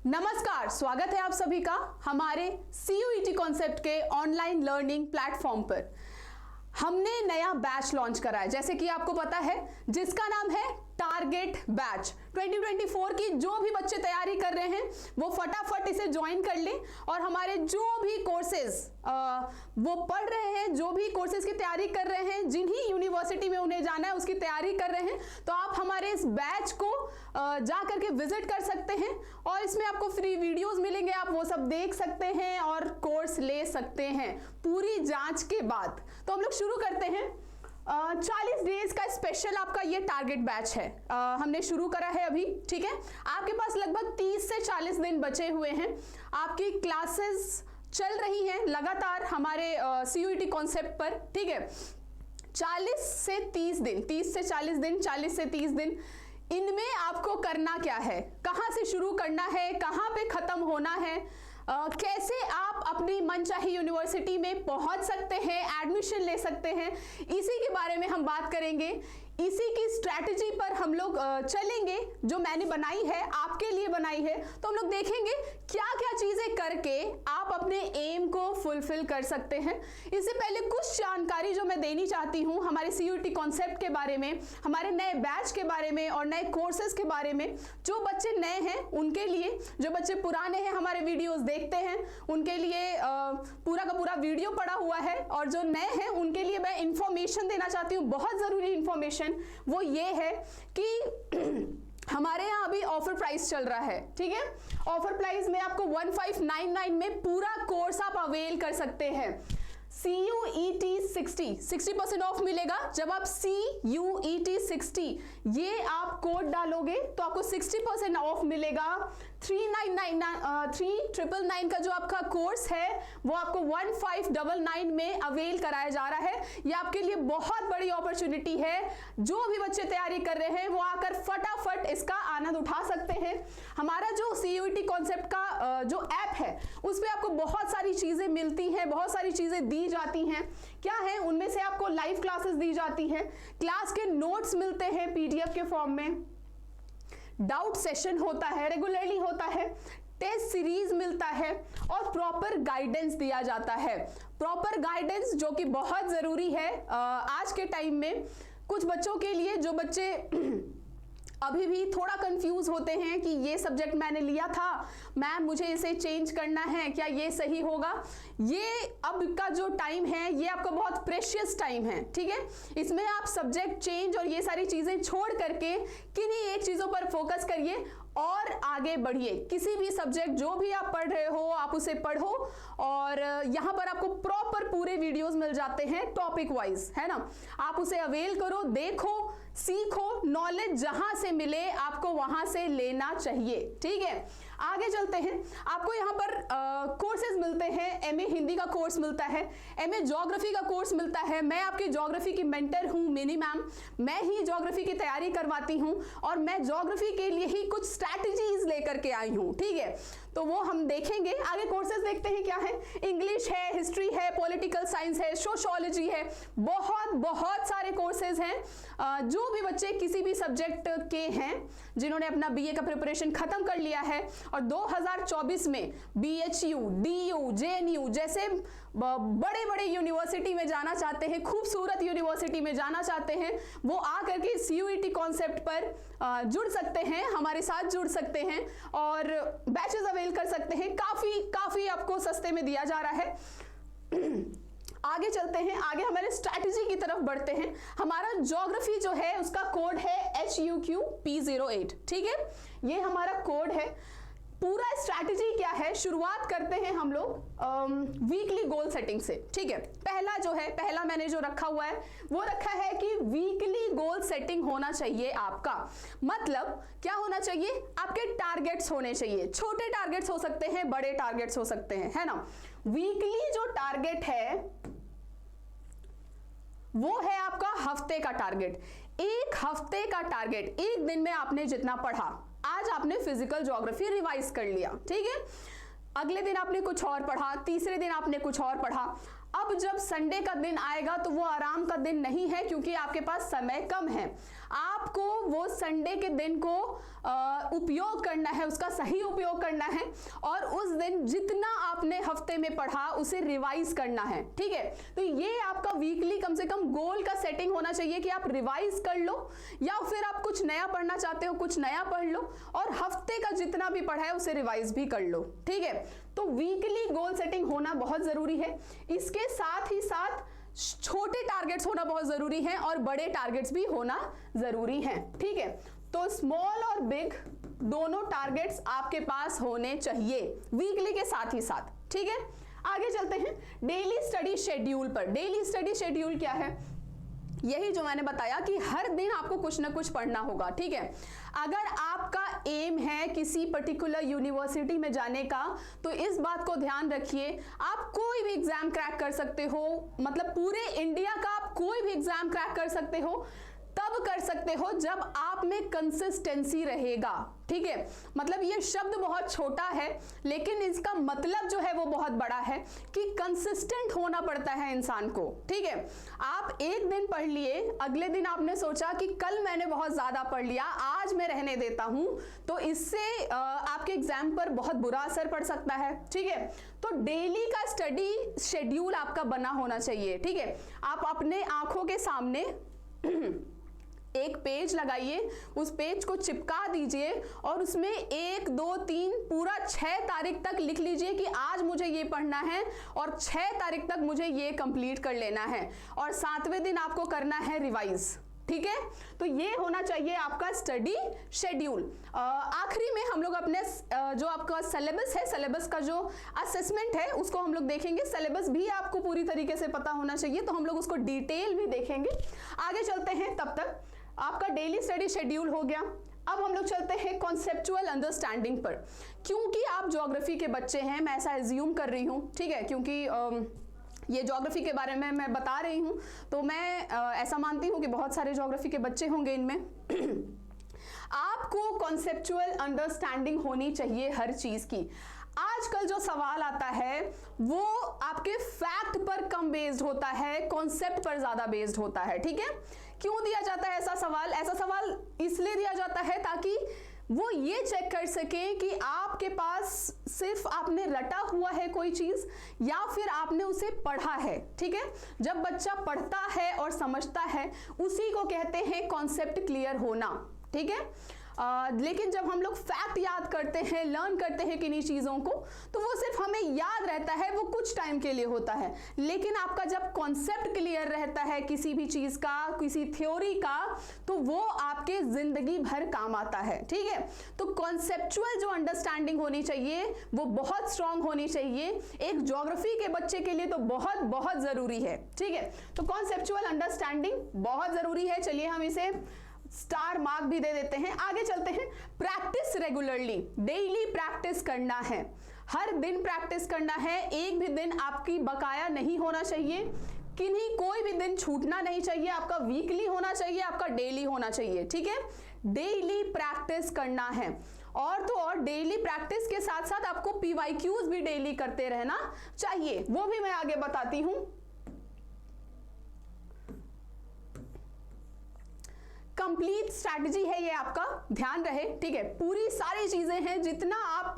नमस्कार, स्वागत है आप सभी का हमारे CUET कॉन्सेप्ट के ऑनलाइन लर्निंग प्लेटफॉर्म पर। हमने नया बैच लॉन्च करा है, जैसे कि आपको पता है, जिसका नाम है टारगेट बैच। 2024 की जो भी बच्चे तैयारी कर रहे हैं वो फटाफट इसे ज्वाइन कर लें और हमारे जो भी कोर्सेज वो पढ़ रहे हैं, जो भी कोर्सेज की तैयारी कर रहे हैं, जिन्हीं यूनिवर्सिटी में उन्हें जाना है उसकी तैयारी कर रहे हैं, तो आप हमारे इस बैच को जा करके विजिट कर सकते हैं और इसमें आपको फ्री वीडियोस मिलेंगे, आप वो सब देख सकते हैं और कोर्स ले सकते हैं पूरी जांच के बाद। तो हम लोग शुरू करते हैं। 40 डेज का स्पेशल आपका ये टारगेट बैच है, हमने शुरू करा है अभी, ठीक है। आपके पास लगभग 30 से 40 दिन बचे हुए हैं। आपकी क्लासेस चल रही हैं लगातार हमारे CUET कॉन्सेप्ट पर, ठीक है। 40 से 30 दिन, 30 से 40 दिन, 40 से 30 दिन, इनमें आपको करना क्या है, कहां से शुरू करना है, कहां पे खत्म होना है, कैसे आप अपनी मनचाही यूनिवर्सिटी में पहुंच सकते हैं, एडमिशन ले सकते हैं, इसी के बारे में हम बात करेंगे। इसी की स्ट्रैटेजी पर हम लोग चलेंगे जो मैंने बनाई है, आपके लिए बनाई है। तो हम लोग देखेंगे क्या क्या चीजें करके आप अपने एम को फुलफिल कर सकते हैं। इससे पहले कुछ जानकारी जो मैं देनी चाहती हूं हमारे CUET कॉन्सेप्ट के बारे में, हमारे नए बैच के बारे में और नए कोर्सेज के बारे में। जो बच्चे नए हैं उनके लिए, जो बच्चे पुराने हैं हमारे वीडियोस देखते हैं उनके लिए पूरा का पूरा वीडियो पड़ा हुआ है, और जो नए हैं उनके लिए मैं इंफॉर्मेशन देना चाहती हूँ, बहुत जरूरी इंफॉर्मेशन। वो ये है कि हमारे यहाँ अभी ऑफर प्राइस चल रहा है, ठीक है। ऑफर प्राइस में आपको 1599 में पूरा कोर्स आप अवेल कर सकते हैं। CUET 60% ऑफ मिलेगा। जब आप CUET 60 ये आप कोड डालोगे तो आपको 60% ऑफ मिलेगा। 3999 का जो आपका कोर्स है वो आपको 1599 में अवेल कराया जा रहा है। ये आपके लिए बहुत बड़ी अपॉर्चुनिटी है। जो भी बच्चे तैयारी कर रहे हैं वो आकर फटाफट इसका आनंद उठा सकते हैं। हमारा जो CUET कॉन्सेप्ट का जो ऐप है उस पर आपको बहुत सारी चीजें मिलती हैं, बहुत सारी चीजें दी जाती हैं। क्या है उनमें से आपको लाइव क्लासेस दी जाती हैं, क्लास के नोट्स मिलते हैं PDF के फॉर्म में, डाउट सेशन होता है, रेगुलरली होता है, टेस्ट सीरीज मिलता है और प्रॉपर गाइडेंस दिया जाता है। प्रॉपर गाइडेंस जो कि बहुत जरूरी है आज के टाइम में। कुछ बच्चों के लिए, जो बच्चे अभी भी थोड़ा कंफ्यूज होते हैं कि ये सब्जेक्ट मैंने लिया था मैम, मुझे इसे चेंज करना है, क्या ये सही होगा, ये अब का जो टाइम है ये आपका बहुत प्रेशियस टाइम है, ठीक है। इसमें आप सब्जेक्ट चेंज और ये सारी चीजें छोड़ करके किन्हीं एक चीजों पर फोकस करिए और आगे बढ़िए। किसी भी सब्जेक्ट जो भी आप पढ़ रहे हो आप उसे पढ़ो, और यहाँ पर आपको प्रॉपर पूरे वीडियोस मिल जाते हैं टॉपिक वाइज, है ना। आप उसे अवेल करो, देखो, सीखो, नॉलेज जहां से मिले आपको वहां से लेना चाहिए, ठीक है। आगे चलते हैं। आपको यहाँ पर कोर्सेज मिलते हैं। MA हिंदी का कोर्स मिलता है, MA ज्योग्राफी का कोर्स मिलता है। मैं आपकी ज्योग्राफी की मेंटर हूँ, मिनी मैम, मैं ही ज्योग्राफी की तैयारी करवाती हूँ और मैं ज्योग्राफी के लिए ही कुछ स्ट्रैटेजीज लेकर के आई हूँ, ठीक है। तो वो हम देखेंगे। आगे कोर्सेज देखते हैं क्या है। इंग्लिश है, हिस्ट्री है, पॉलिटिकल साइंस है, सोशियोलॉजी है, बहुत बहुत सारे कोर्सेज हैं। जो भी बच्चे किसी भी सब्जेक्ट के हैं, जिन्होंने अपना BA का प्रिपरेशन खत्म कर लिया है और 2024 में BHU, DU, JNU जैसे बड़े बड़े यूनिवर्सिटी में जाना चाहते हैं, खूबसूरत यूनिवर्सिटी में जाना चाहते हैं, वो आकर के CUET कॉन्सेप्ट पर जुड़ सकते हैं, हमारे साथ जुड़ सकते हैं और बैचेस अवेल कर सकते हैं। काफी आपको सस्ते में दिया जा रहा है। आगे चलते हैं, आगे हमारे स्ट्रैटेजी की तरफ बढ़ते हैं। हमारा ज्योग्राफी जो है उसका कोड है HUQP08, ठीक है। ये हमारा कोड है। पूरा स्ट्रैटेजी क्या है, शुरुआत करते हैं हम लोग वीकली गोल सेटिंग से, ठीक है। पहला मैंने जो रखा हुआ है वो रखा है कि वीकली गोल सेटिंग होना चाहिए आपका। मतलब क्या होना चाहिए, आपके टारगेट्स होने चाहिए। छोटे टारगेट्स हो सकते हैं, बड़े टारगेट्स हो सकते हैं, है ना। वीकली जो टारगेट है वो है आपका हफ्ते का टारगेट। एक हफ्ते का टारगेट, एक दिन में आपने जितना पढ़ा, आज आपने फिजिकल ज्योग्राफी रिवाइज कर लिया, ठीक है। अगले दिन आपने कुछ और पढ़ा, तीसरे दिन आपने कुछ और पढ़ा। अब जब संडे का दिन आएगा तो वो आराम का दिन नहीं है, क्योंकि आपके पास समय कम है। आपको वो संडे के दिन को उपयोग करना है, उसका सही उपयोग करना है, और उस दिन जितना आपने हफ्ते में पढ़ा उसे रिवाइज करना है, ठीक है। तो ये आपका वीकली कम से कम गोल का सेटिंग होना चाहिए कि आप रिवाइज कर लो, या फिर आप कुछ नया पढ़ना चाहते हो कुछ नया पढ़ लो, और हफ्ते का जितना भी पढ़ा है उसे रिवाइज भी कर लो, ठीक है। तो वीकली गोल सेटिंग होना बहुत जरूरी है। इसके साथ ही साथ छोटे टारगेट्स होना बहुत जरूरी है और बड़े टारगेट्स भी होना जरूरी है, ठीक है। तो स्मॉल और बिग दोनों टारगेट्स आपके पास होने चाहिए वीकली के साथ ही साथ, ठीक है। आगे चलते हैं डेली स्टडी शेड्यूल पर। डेली स्टडी शेड्यूल क्या है? यही जो मैंने बताया कि हर दिन आपको कुछ ना कुछ पढ़ना होगा, ठीक है। अगर आपका एम है किसी पर्टिकुलर यूनिवर्सिटी में जाने का, तो इस बात को ध्यान रखिए, आप कोई भी एग्जाम क्रैक कर सकते हो, मतलब पूरे इंडिया का आप कोई भी एग्जाम क्रैक कर सकते हो, तब कर सकते हो जब आप में कंसिस्टेंसी रहेगा, ठीक है। मतलब ये शब्द बहुत छोटा है लेकिन इसका मतलब जो है वो बहुत बड़ा है कि कंसिस्टेंट होना पड़ता है इंसान को, ठीक है। आप एक दिन पढ़ लिए, अगले दिन आपने सोचा कि कल मैंने बहुत ज्यादा पढ़ लिया, आज मैं रहने देता हूं, तो इससे आपके एग्जाम पर बहुत बुरा असर पड़ सकता है, ठीक है। तो डेली का स्टडी शेड्यूल आपका बना होना चाहिए, ठीक है। आप अपने आंखों के सामने एक पेज लगाइए, उस पेज को चिपका दीजिए और उसमें 1, 2, 3 पूरा 6 तारीख तक लिख लीजिए कि आज मुझे ये पढ़ना है और 6 तारीख तक मुझे ये कंप्लीट कर लेना है, और 7वें दिन आपको करना है रिवाइज, ठीक है। तो ये होना चाहिए आपका स्टडी शेड्यूल। आखिरी में हम लोग अपने जो आपका सिलेबस है, सिलेबस का जो असेसमेंट है उसको हम लोग देखेंगे। सिलेबस भी आपको पूरी तरीके से पता होना चाहिए, तो हम लोग उसको डिटेल भी देखेंगे। आगे चलते हैं, तब तक आपका डेली स्टडी शेड्यूल हो गया। अब हम लोग चलते हैं कॉन्सेप्चुअल अंडरस्टैंडिंग पर। क्योंकि आप ज्योग्राफी के बच्चे हैं, मैं ऐसा एज्यूम कर रही हूँ, ठीक है, क्योंकि ये ज्योग्राफी के बारे में मैं बता रही हूँ, तो मैं ऐसा मानती हूँ कि बहुत सारे ज्योग्राफी के बच्चे होंगे इनमें। आपको कॉन्सेप्चुअल अंडरस्टैंडिंग होनी चाहिए हर चीज की। आजकल जो सवाल आता है वो आपके फैक्ट पर कम बेस्ड होता है, कॉन्सेप्ट पर ज्यादा बेस्ड होता है, ठीक है। क्यों दिया जाता है ऐसा सवाल? ऐसा सवाल इसलिए दिया जाता है ताकि वो ये चेक कर सके कि आपके पास सिर्फ आपने रटा हुआ है कोई चीज या फिर आपने उसे पढ़ा है, ठीक है। जब बच्चा पढ़ता है और समझता है उसी को कहते हैं कॉन्सेप्ट क्लियर होना, ठीक है। लेकिन जब हम लोग फैक्ट याद करते हैं, लर्न करते हैं किन्हीं चीज़ों को, तो वो सिर्फ हमें याद रहता है, वो कुछ टाइम के लिए होता है। लेकिन आपका जब कॉन्सेप्ट क्लियर रहता है किसी भी चीज़ का, किसी थ्योरी का, तो वो आपके जिंदगी भर काम आता है, ठीक है। तो कॉन्सेप्चुअल जो अंडरस्टैंडिंग होनी चाहिए वो बहुत स्ट्रांग होनी चाहिए, एक ज्योग्राफी के बच्चे के लिए तो बहुत बहुत ज़रूरी है, ठीक है। तो कॉन्सेप्चुअल अंडरस्टैंडिंग बहुत ज़रूरी है। चलिए हम इसे स्टार मार्क भी दे देते हैं। आगे चलते हैं, प्रैक्टिस रेगुलरली, डेली प्रैक्टिस करना है, हर दिन प्रैक्टिस करना है। एक भी दिन आपकी बकाया नहीं होना चाहिए, किन्हीं कोई भी दिन छूटना नहीं चाहिए। आपका वीकली होना चाहिए, आपका डेली होना चाहिए, ठीक है। डेली प्रैक्टिस करना है, और तो और डेली प्रैक्टिस के साथ साथ आपको PYQs भी डेली करते रहना चाहिए, वो भी मैं आगे बताती हूं। कंप्लीट स्ट्रैटेजी है ये, आपका ध्यान रहे, ठीक है। पूरी सारी चीजें हैं, जितना आप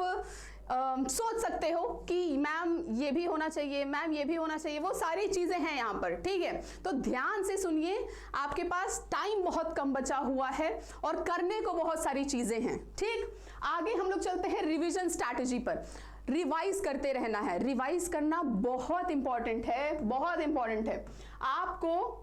सोच सकते हो कि मैम ये भी होना चाहिए, मैम ये भी होना चाहिए, वो सारी चीजें हैं यहाँ पर, ठीक है। तो ध्यान से सुनिए, आपके पास टाइम बहुत कम बचा हुआ है और करने को बहुत सारी चीजें हैं, ठीक। आगे हम लोग चलते हैं रिवीजन स्ट्रैटेजी पर। रिवाइज करते रहना है, रिवाइज करना बहुत इंपॉर्टेंट है, बहुत इंपॉर्टेंट है। आपको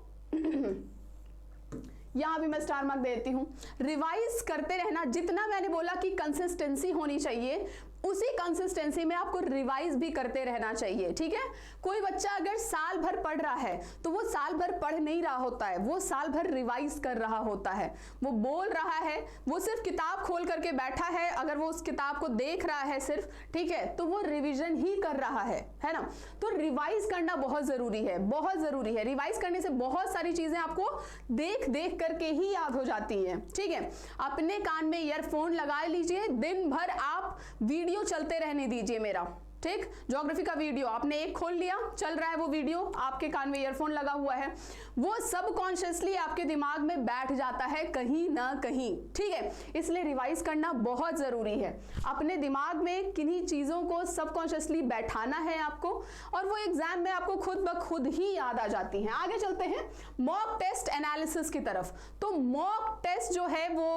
यहां भी मैं स्टार मार्क देती हूं। रिवाइज करते रहना, जितना मैंने बोला कि कंसिस्टेंसी होनी चाहिए, उसी कंसिस्टेंसी में आपको रिवाइज भी करते रहना चाहिए, ठीक है। कोई बच्चा अगर साल भर पढ़ रहा है तो वो साल भर पढ़ नहीं रहा होता है, वो साल भर रिवाइज कर रहा होता है। वो बोल रहा है, वो सिर्फ किताब खोल करके बैठा है, अगर वो उस किताब को देख रहा है सिर्फ, ठीक है, तो वो रिवीजन ही कर रहा है ना। तो रिवाइज करना बहुत जरूरी है, बहुत जरूरी है। रिवाइज करने से बहुत सारी चीजें आपको देख देख करके ही याद हो जाती हैं, ठीक है। अपने कान में ईयरफोन लगा लीजिए, दिन भर आप वीडियो चलते रहने दीजिए मेरा, ठीक, ज्योग्राफी का वीडियो आपने एक खोल लिया, चल रहा है वो वीडियो, आपके कान में ईयरफोन लगा हुआ है, वो सबकॉन्शियसली आपके दिमाग में बैठ जाता है कहीं ना कहीं, ठीक है। इसलिए रिवाइज करना बहुत जरूरी है, अपने दिमाग में किन्हीं चीजों को सबकॉन्शियसली बैठाना है आपको, और वो एग्जाम में आपको खुद ब खुद ही याद आ जाती हैं। आगे चलते हैं मॉक टेस्ट एनालिसिस की तरफ। तो मॉक टेस्ट जो है वो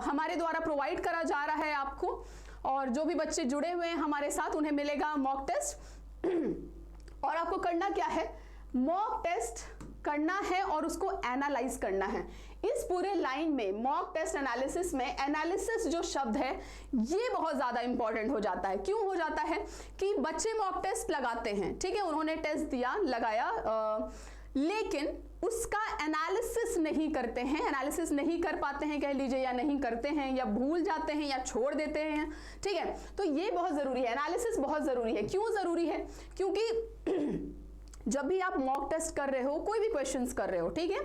हमारे द्वारा प्रोवाइड करा जा रहा है आपको, और जो भी बच्चे जुड़े हुए हैं हमारे साथ उन्हें मिलेगा मॉक टेस्ट। और आपको करना क्या है, मॉक टेस्ट करना है और उसको एनालाइज करना है। इस पूरे लाइन में मॉक टेस्ट एनालिसिस में एनालिसिस जो शब्द है ये बहुत ज्यादा इंपॉर्टेंट हो जाता है। क्यों हो जाता है कि बच्चे मॉक टेस्ट लगाते हैं, ठीक है, उन्होंने टेस्ट दिया, लगाया, लेकिन उसका एनालिसिस नहीं करते हैं, एनालिसिस नहीं कर पाते हैं कह लीजिए, या नहीं करते हैं, या भूल जाते हैं, या छोड़ देते हैं, ठीक है। तो ये बहुत जरूरी है, एनालिसिस बहुत जरूरी है। क्यों जरूरी है, क्योंकि जब भी आप मॉक टेस्ट कर रहे हो, कोई भी क्वेश्चंस कर रहे हो, ठीक है,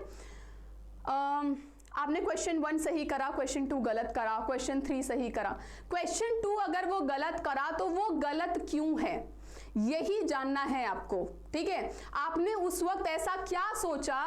आपने क्वेश्चन 1 सही करा, क्वेश्चन 2 गलत करा, क्वेश्चन 3 सही करा, क्वेश्चन 2 अगर वो गलत करा तो वो गलत क्यों है यही जानना है आपको, ठीक है। आपने उस वक्त ऐसा क्या सोचा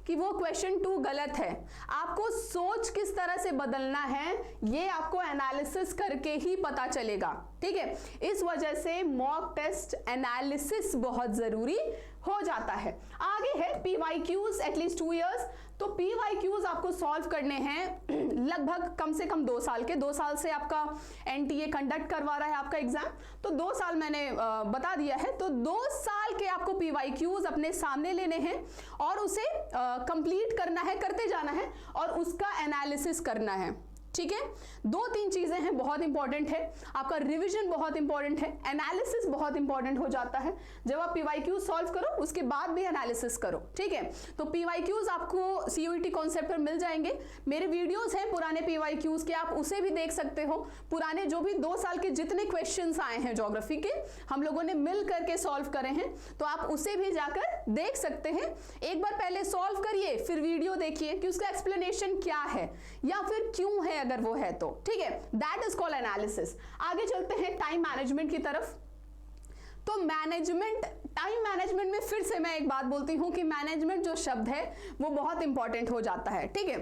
कि वो क्वेश्चन 2 गलत है, आपको सोच किस तरह से बदलना है ये आपको एनालिसिस करके ही पता चलेगा, ठीक है। इस वजह से मॉक टेस्ट एनालिसिस बहुत जरूरी हो जाता है। आगे है PYQs एटलीस्ट 2 इयर्स। तो PYQs आपको सॉल्व करने हैं लगभग कम से कम 2 साल के, 2 साल से आपका NTA कंडक्ट करवा रहा है आपका एग्जाम, तो 2 साल मैंने बता दिया है। तो 2 साल के आपको PYQs अपने सामने लेने हैं और उसे कंप्लीट करना है, करते जाना है और उसका एनालिसिस करना है, ठीक है। 2-3 चीजें हैं, बहुत इंपॉर्टेंट है, आपका रिवीजन बहुत इंपॉर्टेंट है, एनालिसिस बहुत इंपॉर्टेंट हो जाता है। जब आप PYQ सॉल्व करो उसके बाद भी एनालिसिस करो, ठीक है। तो PYQs आपको CUET कॉन्सेप्ट पर मिल जाएंगे, मेरे वीडियोस हैं पुराने PYQs के, आप उसे भी देख सकते हो। पुराने जो भी 2 साल के जितने क्वेश्चंस आए हैं ज्योग्राफी के, हम लोगों ने मिल करके सॉल्व करे हैं, तो आप उसे भी जाकर देख सकते हैं। एक बार पहले सॉल्व करिए, फिर वीडियो देखिए कि उसका एक्सप्लेनेशन क्या है या फिर क्यों है अगर वो है तो, ठीक है। That is called analysis. आगे चलते हैं टाइम मैनेजमेंट की तरफ। तो मैनेजमेंट, टाइम मैनेजमेंट में फिर से मैं एक बात बोलती हूं कि मैनेजमेंट जो शब्द है वो बहुत इंपॉर्टेंट हो जाता है, ठीक है।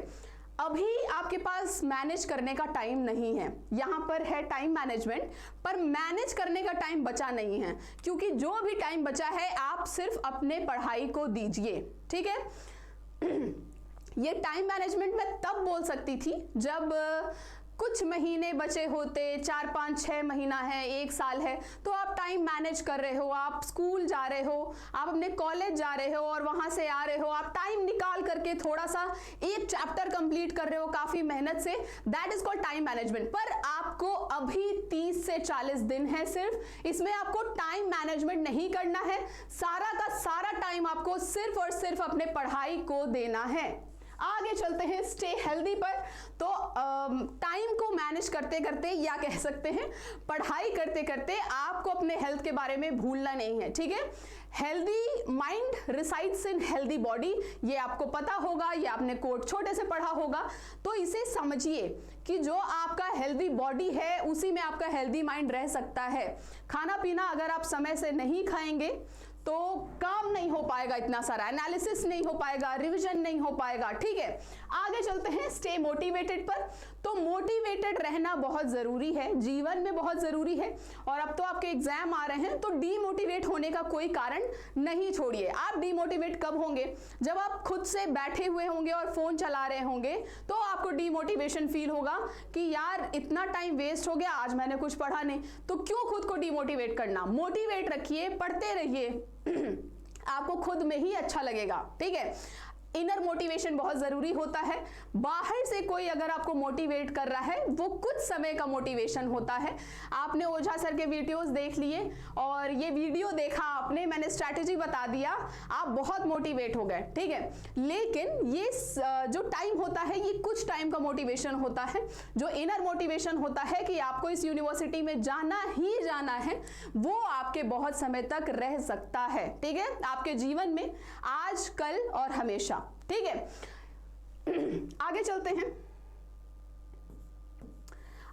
अभी आपके पास मैनेज करने का टाइम नहीं है, यहां पर है टाइम मैनेजमेंट, पर मैनेज करने का टाइम बचा नहीं है, क्योंकि जो भी टाइम बचा है आप सिर्फ अपने पढ़ाई को दीजिए, ठीक है। ये टाइम मैनेजमेंट मैं तब बोल सकती थी जब कुछ महीने बचे होते, 4, 5, 6 महीना है, 1 साल है, तो आप टाइम मैनेज कर रहे हो, आप स्कूल जा रहे हो, आप अपने कॉलेज जा रहे हो और वहां से आ रहे हो, आप टाइम निकाल करके थोड़ा सा एक चैप्टर कंप्लीट कर रहे हो काफी मेहनत से, that is called time management. पर आपको अभी 30 से 40 दिन है सिर्फ, इसमें आपको टाइम मैनेजमेंट नहीं करना है, सारा का सारा टाइम आपको सिर्फ और सिर्फ अपने पढ़ाई को देना है। आगे चलते हैं स्टे हेल्दी पर। तो टाइम को मैनेज करते करते या कह सकते हैं पढ़ाई करते करते आपको अपने हेल्थ के बारे में भूलना नहीं है, ठीक है। Healthy mind resides in healthy body, ये आपको पता होगा, ये आपने कोट छोटे से पढ़ा होगा, तो इसे समझिए कि जो आपका हेल्दी बॉडी है उसी में आपका हेल्दी माइंड रह सकता है। खाना पीना अगर आप समय से नहीं खाएंगे तो काम नहीं हो पाएगा, इतना सारा एनालिसिस नहीं हो पाएगा, रिवीजन नहीं हो पाएगा, ठीक है। आगे चलते हैं स्टे मोटिवेटेड पर। तो मोटिवेटेड रहना बहुत जरूरी है, जीवन में बहुत जरूरी है, और अब तो आपके एग्जाम आ रहे हैं तो डीमोटिवेट होने का कोई कारण नहीं छोड़िए। आप डीमोटिवेट कब होंगे, जब आप खुद से बैठे हुए होंगे और फोन चला रहे होंगे, तो आपको डीमोटिवेशन फील होगा कि यार इतना टाइम वेस्ट हो गया, आज मैंने कुछ पढ़ा नहीं, तो क्यों खुद को डीमोटिवेट करना। मोटिवेट रखिए, पढ़ते रहिए, आपको खुद में ही अच्छा लगेगा, ठीक है। इनर मोटिवेशन बहुत जरूरी होता है। बाहर से कोई अगर आपको मोटिवेट कर रहा है वो कुछ समय का मोटिवेशन होता है। आपने ओझा सर के वीडियोस देख लिए और ये वीडियो देखा आपने, मैंने स्ट्रैटेजी बता दिया, आप बहुत मोटिवेट हो गए, ठीक है। लेकिन ये जो टाइम होता है ये कुछ टाइम का मोटिवेशन होता है। जो इनर मोटिवेशन होता है कि आपको इस यूनिवर्सिटी में जाना ही जाना है, वो आपके बहुत समय तक रह सकता है, ठीक है, आपके जीवन में आज, कल और हमेशा, ठीक है। आगे चलते हैं।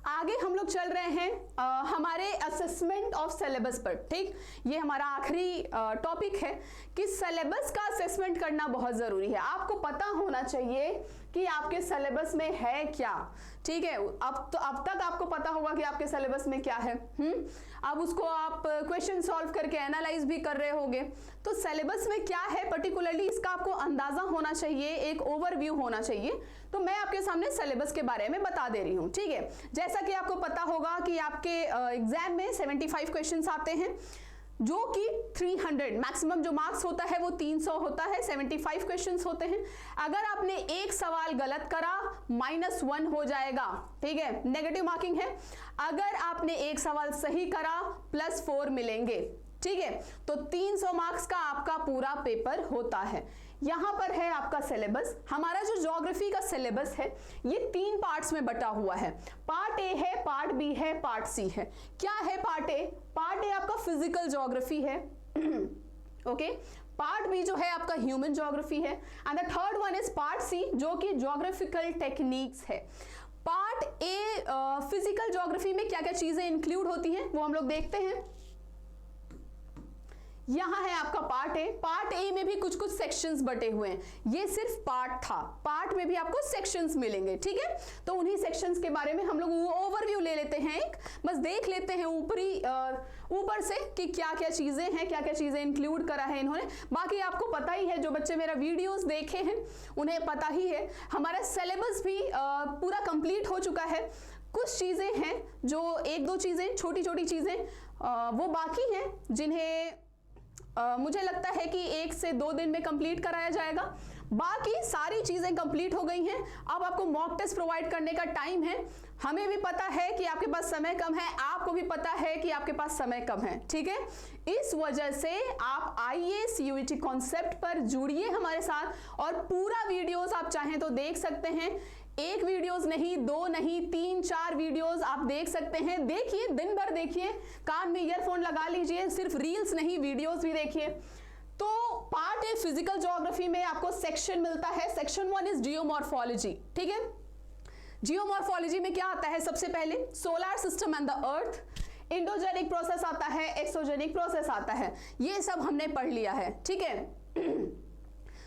आगे हम लोग चल रहे हैं हमारे असेसमेंट ऑफ सिलेबस पर। ठीक, ये हमारा आखिरी टॉपिक है कि सिलेबस का असेसमेंट करना बहुत जरूरी है। आपको पता होना चाहिए कि आपके सिलेबस में है क्या। ठीक है, अब तक आपको पता होगा कि आपके सिलेबस में क्या है। अब उसको आप क्वेश्चन सॉल्व करके एनालाइज भी कर रहे होंगे, तो सिलेबस में क्या है पर्टिकुलरली इसका आपको अंदाजा होना चाहिए, एक ओवरव्यू होना चाहिए। तो मैं आपके सामने सिलेबस के बारे में बता दे रही हूँ। ठीक है, जैसा कि आपको पता होगा कि आपके एग्जाम में 75 क्वेश्चंस आते हैं, जो कि 300 मैक्सिमम जो मार्क्स होता है वो 300 होता है, 75 क्वेश्चंस होते हैं। अगर आपने एक सवाल गलत करा -1 हो जाएगा। ठीक है, नेगेटिव मार्किंग है। अगर आपने एक सवाल सही करा +4 मिलेंगे। ठीक है, तो 300 मार्क्स का आपका पूरा पेपर होता है। यहां पर है आपका सिलेबस। हमारा जो ज्योग्राफी का सिलेबस है ये 3 पार्ट्स में बटा हुआ है। पार्ट ए है, पार्ट बी है, पार्ट सी है। क्या है पार्ट ए? पार्ट ए आपका फिजिकल ज्योग्राफी है। ओके, पार्ट बी जो है आपका ह्यूमन ज्योग्राफी है, and the third one is part C जो कि ज्योग्राफिकल टेक्निक्स है। पार्ट ए फिजिकल ज्योग्राफी में क्या क्या चीजें इंक्लूड होती हैं वो हम लोग देखते हैं। यहां है आपका पार्ट ए। पार्ट ए में भी कुछ कुछ सेक्शंस बटे हुए हैं। ये सिर्फ पार्ट था, पार्ट में भी आपको सेक्शंस मिलेंगे। ठीक है, तो उन्हीं सेक्शंस के बारे में हम लोग ओवरव्यू ले लेते हैं, एक बस देख लेते हैं ऊपर से कि क्या क्या चीजें हैं, क्या क्या चीजें इंक्लूड करा है इन्होंने। बाकी आपको पता ही है, जो बच्चे मेरा वीडियोस देखे हैं उन्हें पता ही है। हमारा सिलेबस भी पूरा कंप्लीट हो चुका है। कुछ चीजें हैं जो 1-2 चीजें, छोटी छोटी चीजें वो बाकी हैं, जिन्हें मुझे लगता है कि 1 से 2 दिन में कंप्लीट कराया जाएगा। बाकी सारी चीजें कंप्लीट हो गई हैं। अब आपको मॉक टेस्ट प्रोवाइड करने का टाइम है। हमें भी पता है कि आपके पास समय कम है, आपको भी पता है कि आपके पास समय कम है। ठीक है, इस वजह से आप आइए CUET कॉन्सेप्ट पर जुड़िए हमारे साथ, और पूरा वीडियोस आप चाहें तो देख सकते हैं। 1 वीडियोस नहीं, 2 नहीं, 3-4 वीडियोस आप देख सकते हैं। देखिए, दिन भर देखिए, कान में ईयरफोन लगा लीजिए, सिर्फ रील्स नहीं वीडियोस भी देखिए। तो पार्ट ए फिजिकल ज्योग्राफी में आपको सेक्शन मिलता है। Section 1 is geomorphology. ठीक है, जियोमॉर्फोलॉजी में क्या आता है? सबसे पहले solar system and the earth, endogenic process आता है, एक्सोजेनिक प्रोसेस आता है। ये सब हमने पढ़ लिया है। ठीक है,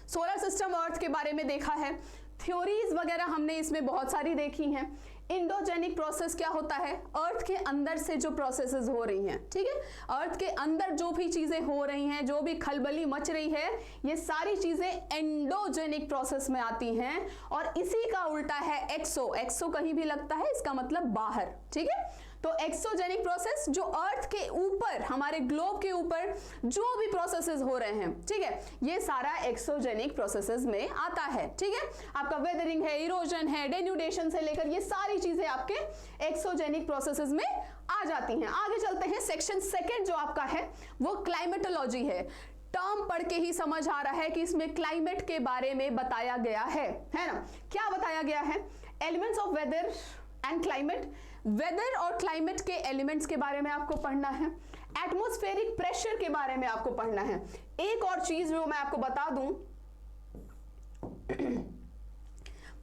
सोलर सिस्टम अर्थ के बारे में देखा है, थ्योरीज वगैरह हमने इसमें बहुत सारी देखी हैं। इंडोजेनिक प्रोसेस क्या होता है? अर्थ के अंदर से जो प्रोसेसेस हो रही हैं। ठीक है, अर्थ के अंदर जो भी चीजें हो रही हैं, जो भी खलबली मच रही है, ये सारी चीजें एंडोजेनिक प्रोसेस में आती हैं। और इसी का उल्टा है एक्सो कहीं भी लगता है, इसका मतलब बाहर। ठीक है, तो एक्सोजेनिक प्रोसेस जो अर्थ के ऊपर, हमारे ग्लोब के ऊपर जो भी प्रोसेसेस हो रहे हैं, ठीक है, ये सारा एक्सोजेनिक प्रोसेसेस में आता है। ठीक है, आपका वेदरिंग है, इरोजन है, डेन्यूडेशन से लेकर ये सारी चीजें आपके एक्सोजेनिक प्रोसेसेस में आ जाती हैं। आगे चलते हैं। सेक्शन 2 जो आपका है वो क्लाइमेटोलॉजी है। टर्म पढ़ के ही समझ आ रहा है कि इसमें क्लाइमेट के बारे में बताया गया है ना? क्या बताया गया है? Elements of weather and climate, weather और क्लाइमेट के एलिमेंट्स के बारे में आपको पढ़ना है। एटमॉस्फेरिक प्रेशर के बारे में आपको पढ़ना है। एक और चीज जो मैं आपको बता दूं,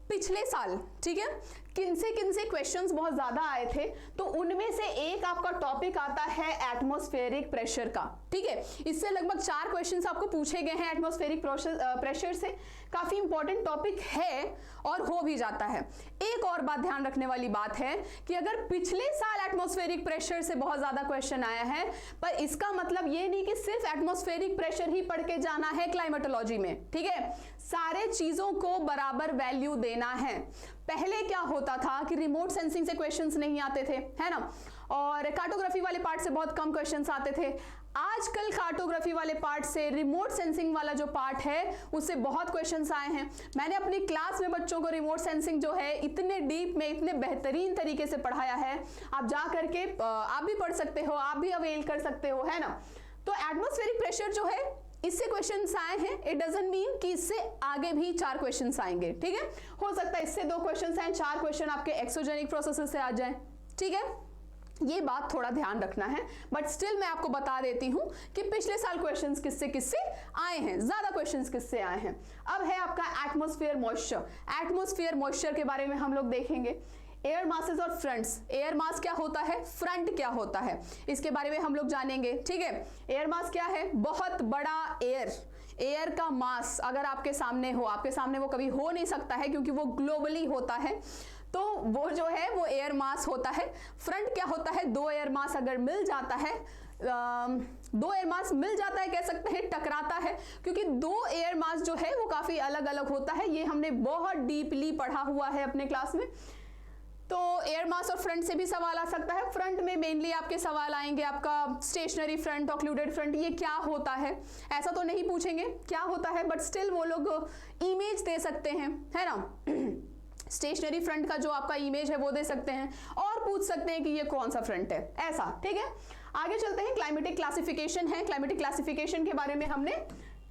पिछले साल, ठीक है, किनसे क्वेश्चंस बहुत ज्यादा आए थे, तो उनमें से एक आपका टॉपिक आता है एटमॉस्फेरिक प्रेशर का। ठीक है, इससे लगभग 4 क्वेश्चंस आपको पूछे गए हैं एटमॉस्फेरिक प्रेशर से। काफी इंपॉर्टेंट टॉपिक है और हो भी जाता है। एक और बात ध्यान रखने वाली बात है कि अगर पिछले साल एटमॉस्फेरिक प्रेशर से बहुत ज्यादा क्वेश्चन आया है, पर इसका मतलब ये नहीं कि सिर्फ एटमॉस्फेरिक प्रेशर ही पढ़ के जाना है क्लाइमेटोलॉजी में। ठीक है, सारे चीजों को बराबर वैल्यू देना है। पहले क्या होता था कि रिमोट सेंसिंग से क्वेश्चंस नहीं आते थे, है ना, और कार्टोग्राफी वाले पार्ट से बहुत कम क्वेश्चंस आते थे। आजकल कार्टोग्राफी वाले पार्ट से रिमोट सेंसिंग वाला जो पार्ट है उससे बहुत क्वेश्चंस आए हैं। मैंने अपनी क्लास में बच्चों को रिमोट सेंसिंग जो है इतने डीप में, इतने बेहतरीन तरीके से पढ़ाया है, आप जा करके आप भी पढ़ सकते हो, आप भी अवेल कर सकते हो, है ना। तो एटमॉस्फेरिक प्रेशर जो है इससे क्वेश्चंस आए हैं, इट डजंट मीन कि इससे आगे भी 4 क्वेश्चंस आएंगे। ठीक है, हो सकता है इससे 2 क्वेश्चंस आए, 4 क्वेश्चन आपके एक्सोजेनिक प्रोसेसेस से आ जाएं। ठीक है, ये बात थोड़ा ध्यान रखना है, बट स्टिल मैं आपको बता देती हूं कि पिछले साल क्वेश्चंस किससे आए हैं, ज्यादा क्वेश्चंस किससे आए हैं। अब है आपका एटमॉस्फेयर मॉइस्चर। एटमॉस्फेयर मॉइस्चर के बारे में हम लोग देखेंगे। एयर मासेस और फ्रंट्स। एयर मास क्या होता है, फ्रंट क्या होता है, इसके बारे में हम लोग जानेंगे। ठीक है, एयर मास क्या है, बहुत बड़ा एयर का मास अगर आपके सामने हो, आपके सामने वो कभी हो नहीं सकता है क्योंकि वो ग्लोबली होता है, तो वो जो है वो एयर मास होता है। फ्रंट क्या होता है, दो एयर मास अगर मिल जाता है, दो एयर मास मिल जाता है, कह सकते हैं टकराता है, क्योंकि दो एयर मास जो है वो काफी अलग अलग होता है। ये हमने बहुत डीपली पढ़ा हुआ है अपने क्लास में। तो एयर मास और फ्रंट से भी सवाल आ सकता है। फ्रंट में मेनली आपके सवाल आएंगे आपका स्टेशनरी फ्रंट, ऑक्लूडेड फ्रंट, ये क्या होता है, ऐसा तो नहीं पूछेंगे क्या होता है, बट स्टिल वो लोग इमेज दे सकते हैं, है ना। स्टेशनरी फ्रंट का जो आपका इमेज है वो दे सकते हैं और पूछ सकते हैं कि ये कौन सा फ्रंट है, ऐसा। ठीक है, आगे चलते हैं। क्लाइमेटिक क्लासिफिकेशन है। क्लाइमेटिक क्लासिफिकेशन के बारे में हमने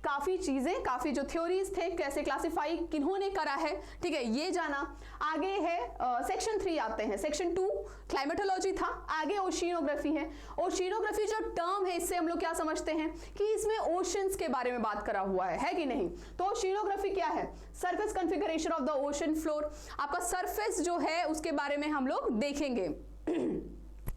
काफी चीजें, काफी जो थ्योरीज थे, कैसे क्लासिफाई किन्होंने करा है, ठीक है, ये जाना। आगे है सेक्शन 3 आते हैं। सेक्शन 2 क्लाइमेटोलॉजी था, आगे ओशिनोग्राफी है। ओशिनोग्राफी जो टर्म है, इससे हम लोग क्या समझते हैं कि इसमें ओशंस के बारे में बात करा हुआ है कि नहीं। तो ओशिनोग्राफी क्या है, surface configuration of the ocean floor, आपका सरफेस जो है उसके बारे में हम लोग देखेंगे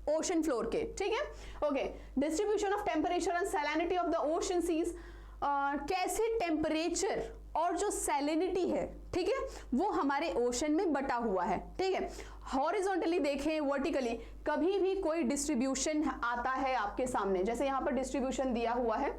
ओशन फ्लोर के। ठीक है, okay. Distribution of temperature and salinity of the ocean seas, कैसे टेम्परेचर और जो सैलिनिटी है, ठीक है, वो हमारे ओशन में बटा हुआ है। ठीक है, हॉरिजॉन्टली देखें, वर्टिकली, कभी भी कोई डिस्ट्रीब्यूशन आता है आपके सामने, जैसे यहां पर डिस्ट्रीब्यूशन दिया हुआ है,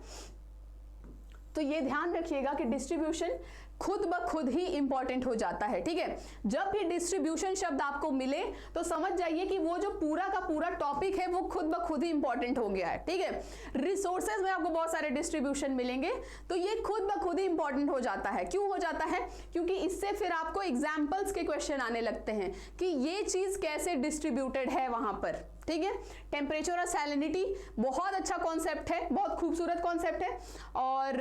तो ये ध्यान रखिएगा कि डिस्ट्रीब्यूशन खुद ब खुद ही इंपॉर्टेंट हो जाता है। ठीक है, जब भी डिस्ट्रीब्यूशन शब्द आपको मिले तो समझ जाइए कि वो जो पूरा का पूरा टॉपिक है वो खुद ब खुद ही इंपॉर्टेंट हो गया है। ठीक है, रिसोर्सेज में आपको बहुत सारे डिस्ट्रीब्यूशन मिलेंगे, तो ये खुद ब खुद ही इंपॉर्टेंट हो जाता है। क्यों हो जाता है, क्योंकि इससे फिर आपको एग्जाम्पल्स के क्वेश्चन आने लगते हैं कि ये चीज कैसे डिस्ट्रीब्यूटेड है वहां पर। ठीक है, टेम्परेचर और सैलिनिटी बहुत अच्छा कॉन्सेप्ट है, बहुत खूबसूरत कॉन्सेप्ट है, और